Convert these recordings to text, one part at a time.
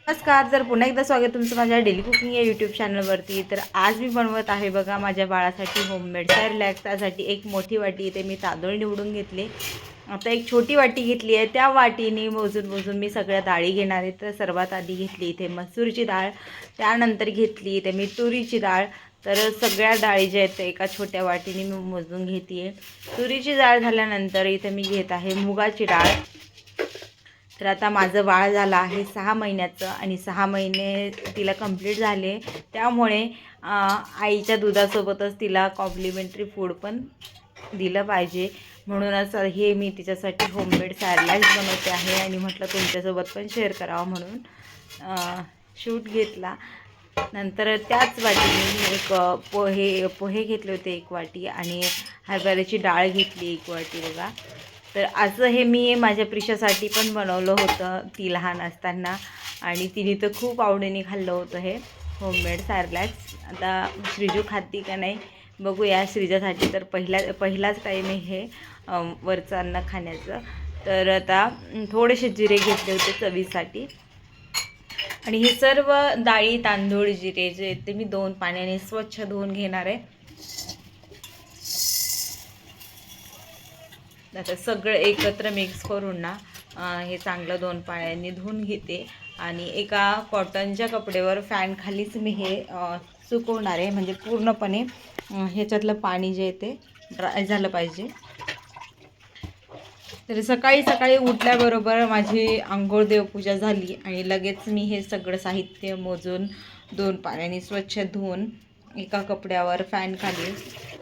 नमस्कार, जर पुन्हा एकदा स्वागत तुमचं माझ्या डेली कुकिंग या यूट्यूब चॅनलवरती। तर आज मी बनवत आहे बघा माझ्या बाळासाठी होममेड सेरेलॅक। त्यासाठी एक मोठी वाटी इथे मी तांदूळ निवडून घेतले। आता एक छोटी वाटी घेतली आहे, त्या वाटीने मोजून मी सगळ्या डाळी घेणार आहे। तर सर्वात आधी घेतली इथे मसूरची डाळ, त्यानंतर घेतली इथे मी तुरीची डाळ। तर सगळ्या डाळी ज्या आहेत एका छोट्या वाटीने मी मोजून घेते। तुरीची डाळ झाल्यानंतर इथे मी घेत आहे मुगाची डाळ। तर आता माझं बाळ झालं आहे 6 महिन्याचं आणि 6 महिने तिला कंप्लीट झाले, त्यामुळे आईच्या दुधासोबतच तिला कॉम्प्लिमेंटरी फूड पण दिलं पाहिजे। म्हणूनच हे मी तिच्यासाठी होममेड सॅरेलॅक्स बनवते आहे आणि म्हटलं तुमच्यासोबत पण शेअर करावं म्हणून शूट घेतला। नंतर त्याच वाटीने एक पोहे घेतले होते 1 वाटी आणि हरभऱ्याची डाळ घेतली 1 वाटी बघा। तर असं हे मी माझ्या प्रिशासाठी पण बनवलं होतं ती लहान असताना आणि तिने तर खूप आवडीने खाल्लं होतं हे होममेड सॅरेलॅक्स। आता श्रीजू खाती का नाही बघूया। श्रीजासाठी तर पहिलाच टाईम आहे हे वरचं अन्न खाण्याचं। तर आता थोडेसे जिरे घेतले होते चवीसाठी आणि हे सर्व डाळी तांदूळ जिरे जे ते मी 2 पाण्याने स्वच्छ धुवून घेणार आहे। आता सगळं एकत्र मिक्स करून ना हे चांगलं 2 पाण्याने धुवून घेते आणि एका कॉटनच्या कपड्यावर फॅन खालीच मी हे सुकवणार आहे। म्हणजे पूर्णपणे ह्याच्यातलं पाणी जे आहे ते ड्राय झालं पाहिजे। तर सकाळी उठल्याबरोबर माझी अंघोळ देवपूजा झाली आणि लगेच मी हे सगळं साहित्य मोजून 2 पाण्याने स्वच्छ धुवून एका कपड्यावर फॅन खाली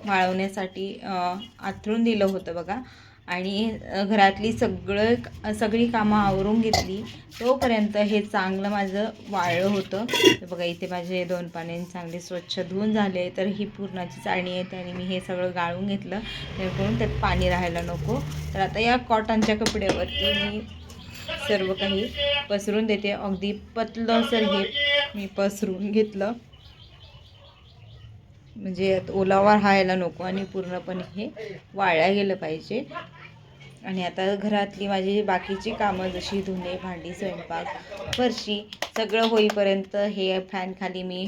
वाळवण्यासाठी आथरून दिलं होतं बघा। आणि घरातली सगळी कामं आवरून घेतली, तोपर्यंत हे चांगलं माझं वाळलं होतं। तर बघा इथे माझे 2 पाण्याने चांगले स्वच्छ धुवून झाले। तर ही पूर्णाची चाळणी आहे त्याने मी हे सगळं गाळून घेतलं जेणेकरून त्यात पाणी राहायला नको। तर आता या कॉटनच्या कपड्यावरती मी सर्व काही पसरून देते। अगदी पतलं असं हे मी पसरून घेतलं म्हणजे यात ओलावा राहायला नको आणि पूर्णपणे हे वाळल्या गेलं पाहिजे। आणि आता घरातली माझी बाकीची कामं जशी धुणे भांडी स्वयंपाक फरशी सगळं होईपर्यंत हे फॅन खाली मी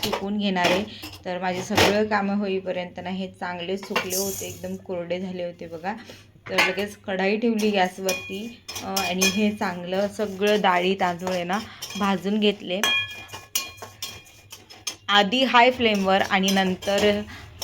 सुकून घेणार आहे। तर माझे सगळं कामं होईपर्यंत ना हे चांगले सुकले होते, एकदम कोरडे झाले होते बघा। तर लगेच कढाई ठेवली गॅसवरती आणि हे चांगलं सगळं डाळी तांदूळ आहे ना भाजून घेतले आधी हाय फ्लेमवर आणि नंतर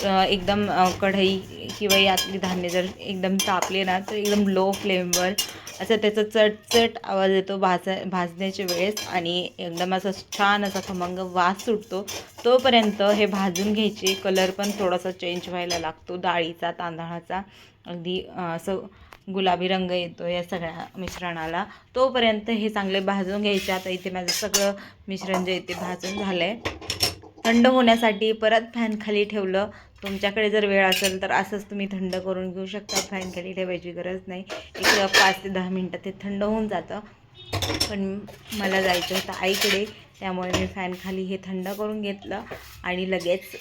एकदम कढई किंवा यातली धान्य जर एकदम तापले ना तर एकदम लो फ्लेमवर असं त्याचा चटचट आवाज येतो भाजण्याच्या वेळेस आणि एकदम असा छान असा खमंग वास सुटतो। तोपर्यंत हे भाजून घ्यायचे। कलर पण थोडासा चेंज व्हायला लागतो डाळीचा तांदळाचा, अगदी असं गुलाबी रंग येतो या सगळ्या मिश्रणाला। तोपर्यंत हे चांगले भाजून घ्यायचे। आता इथे माझं सगळं मिश्रण जे ते भाजून झालं आहे। थंड होण्यासाठी परत फॅन खाली ठेवलं। तुमच्याकडे जर वेळ असेल तर असंच तुम्ही थंड करून घेऊ शकता, फॅन खाली ठेवायची गरज नाही। एक 5 ते 10 मिनटं ते थंड होऊन जातं। पण मला जायचं होतं आईकडे, त्यामुळे मी फॅन खाली हे थंड करून घेतलं आणि लगेच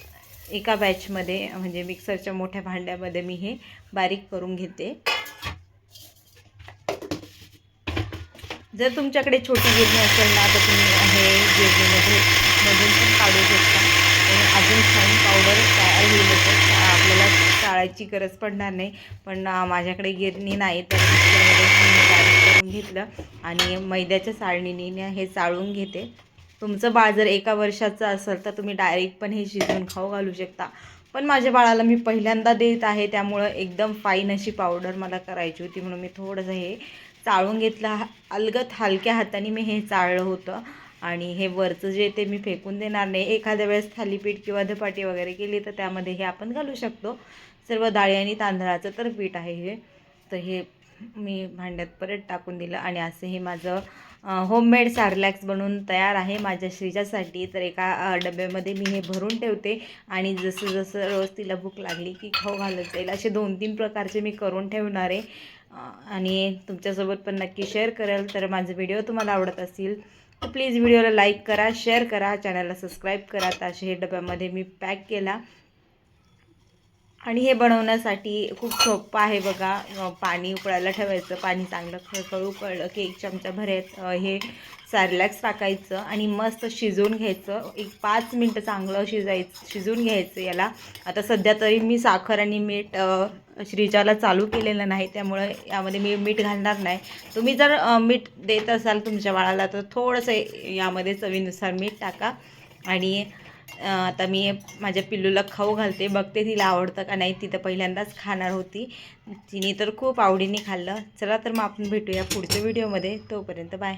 एका बॅचमध्ये म्हणजे मिक्सरच्या मोठ्या भांड्यामध्ये मी हे बारीक करून घेते। जर तुमच्याकडे छोटी गिरणी असेल ना तर तुम्ही हे गिरणीमध्ये मधून पण काढू शकता आणि अजून फाईन पावडर तयार होईल होतं, आपल्याला चाळायची गरज पडणार नाही। पण माझ्याकडे गिरणी नाही तर मिक्सरमध्ये मी बारीक करून घेतलं आणि मैद्याच्या चाळणीने हे चाळून घेते। तुमचं बाळ जर 1 वर्षाचं असेल तर तुम्ही डायरेक्ट पण हे शिजवून खाऊ घालू शकता। पण माझ्या बाळाला मी पहिल्यांदा देत आहे त्यामुळं एकदम फाईन अशी पावडर मला करायची होती, म्हणून मी थोडंसं हे चाळून घेतलं। अलगद हलक्या हाताने मी हे चाळलं होतं आणि हे वरचं जे ते मी फेकून देणार नाही। एखाद्या वेळेस थालीपीठ किंवा धपाटी वगैरे केली तर त्यामध्ये हे आपण घालू शकतो। सर्व डाळी आणि तांदळाचं तर पीठ आहे हे। तर हे मी भांड्यात परत टाकून दिलं आणि असं हे माझं होममेड सॅरेलॅक्स बनवून तयार आहे माझ्या श्रीजासाठी। तर एका डब्यामध्ये मी हे भरून ठेवते आणि जसं रोज तिला भूक लागली की खाऊ घालत जाईल असे 2-3 प्रकारचे मी करून ठेवणार आहे आणि तुमच्यासोबत पण नक्की शेअर करेल। तर माझे व्हिडिओ तुम्हाला आवडत असतील तर प्लीज व्हिडिओला लाईक करा, शेअर करा, चॅनलला सबस्क्राईब करा। तर असे हे डब्यामध्ये मी पॅक केला आणि हे बनवण्यासाठी खूप सोपं आहे बघा. पाणी उकळायला ठेवायचं, पाणी चांगलं खळखळ उकळलं की 1 चमचा भरेत हे सॅरलॅक्स टाकायचं आणि मस्त शिजवून घ्यायचं. एक 5 मिनटं चांगलं शिजवून घ्यायचं याला. आता सध्या तरी मी साखर आणि मीठ श्रीजाला चालू केलेलं नाही, त्यामुळे यामध्ये मी मीठ घालणार नाही. तुम्ही जर मीठ देत असाल तुमच्या बाळाला तर थोडंसं यामध्ये चवीनुसार मीठ टाका. आणि आता मी माझ्या पिल्लूला खाऊ घालते, बघते तिला आवडतं का नाही. ती तर पहिल्यांदाच खाणार होती, तिने तर खूप आवडीने खाल्लं. चला तर मग आपण भेटूया पुढच्या व्हिडिओमध्ये. तोपर्यंत बाय.